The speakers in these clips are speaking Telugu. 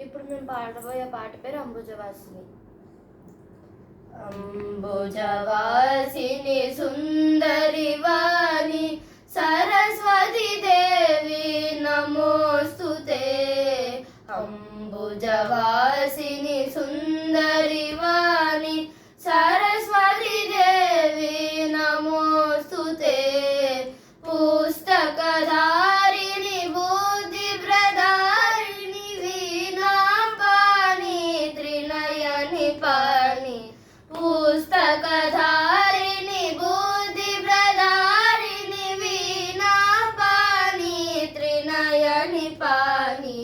ఇప్పుడు మేము పాడబోయే పాట పేరు అంబుజవాసిని. అంబుజవాసిని సుందరి వాణి సరస్వతి దేవి నమోస్తుతే. అంబుజవాసిని సుందరి వాణి సరస్వతి దేవి నమోస్తుతే. పుస్తకధారిణి బుద్ధి ప్రదారిణి వీణాపాణి త్రినయని పాణి. పుస్తకధారిణి బుద్ధి ప్రదారిణి వీణాపాణి త్రినయని పాణి.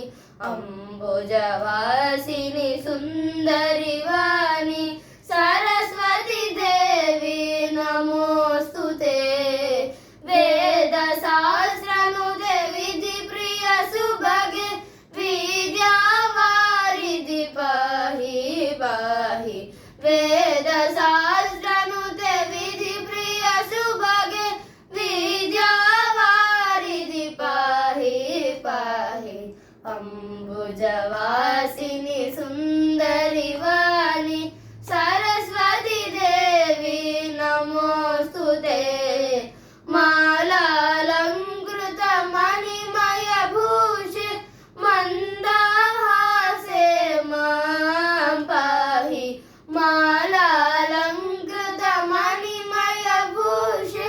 అంబుజవాసిని సుందరి వాణి సరస్వతి దేవి నమోస్తుతే. వేద శాస్త్రనుదే విధి ప్రియ సుభగే విద్యా వారిధి పాహి పాహి. వేద శాస్త్రనుదే విధి ప్రియ సుభగే విద్యా వారిధి పాహి పాహి. అంబుజవాసిని సుందరి వాణి సరస్వతి దేవి నమోస్తుతే. మాలాలంకృత మణిమయ భూషి మందహాసే మాం పాహి. మాలాలంకృత మణిమయ భూషి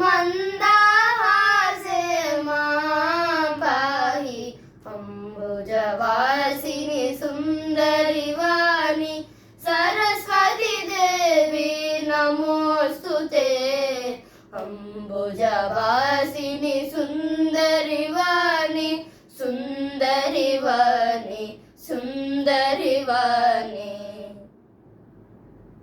మందహాసే మాం పాహి. అంబుజవాసిని సుందరి వాణి సరస్వతి దేవి నమోస్తుతే. అంబుజవాసిని సుందరి వాణి సుందరి వాణి సుందరి వాణి